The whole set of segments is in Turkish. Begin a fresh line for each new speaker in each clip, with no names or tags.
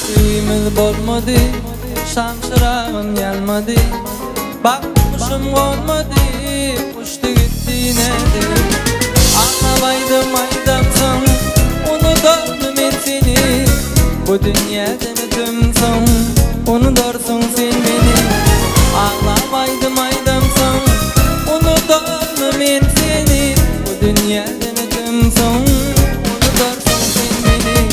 Sevgimiz bolmadı, şan çırağın yanmadı. Bakmışım olmadı, uçtu gitti neydi. Anlamaydım aydamsın, unutalım ben seni. Bu dünyadan ötümsün, unutursun sen beni. Ağlamaydım aydamsın, unutalım ben seni. Bu dünyadan ötümsün, unutursun sen beni.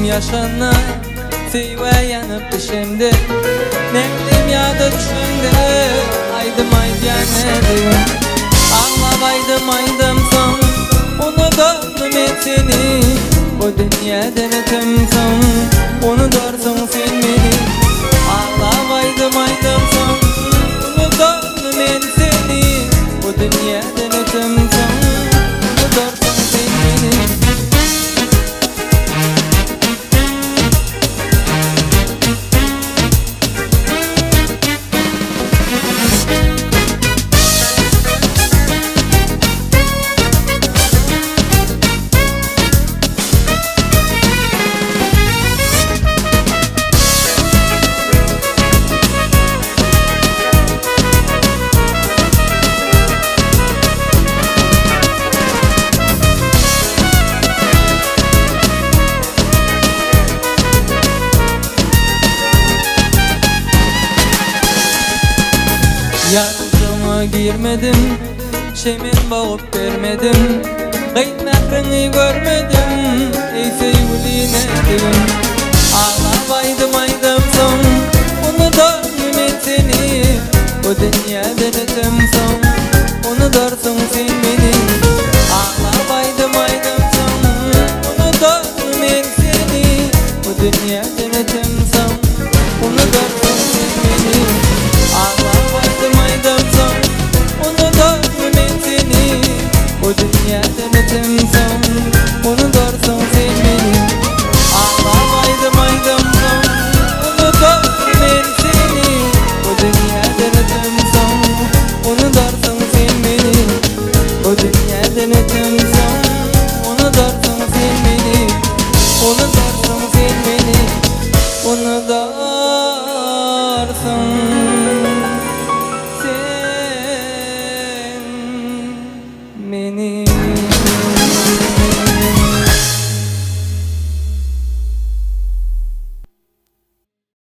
Yaşana seyve yanıp düşümde, neklim yadı düşümde. Aydım aydım, ağlamaydım aydım son. Unutalım et seni, bu dünyadan ötümsün. Unutursun sen beni. Ağlamaydım aydım son. Unutalım et seni, bu dünyadan ötümsün. Unutursun sen beni. Yardıma girmedim, şemin bağıp vermedim. Kıymetini görmedim, ey sevgili nedim. Ağlamaydım aydım son, unutalım et seni. Bu dünyadan ötüm son, unutursun sen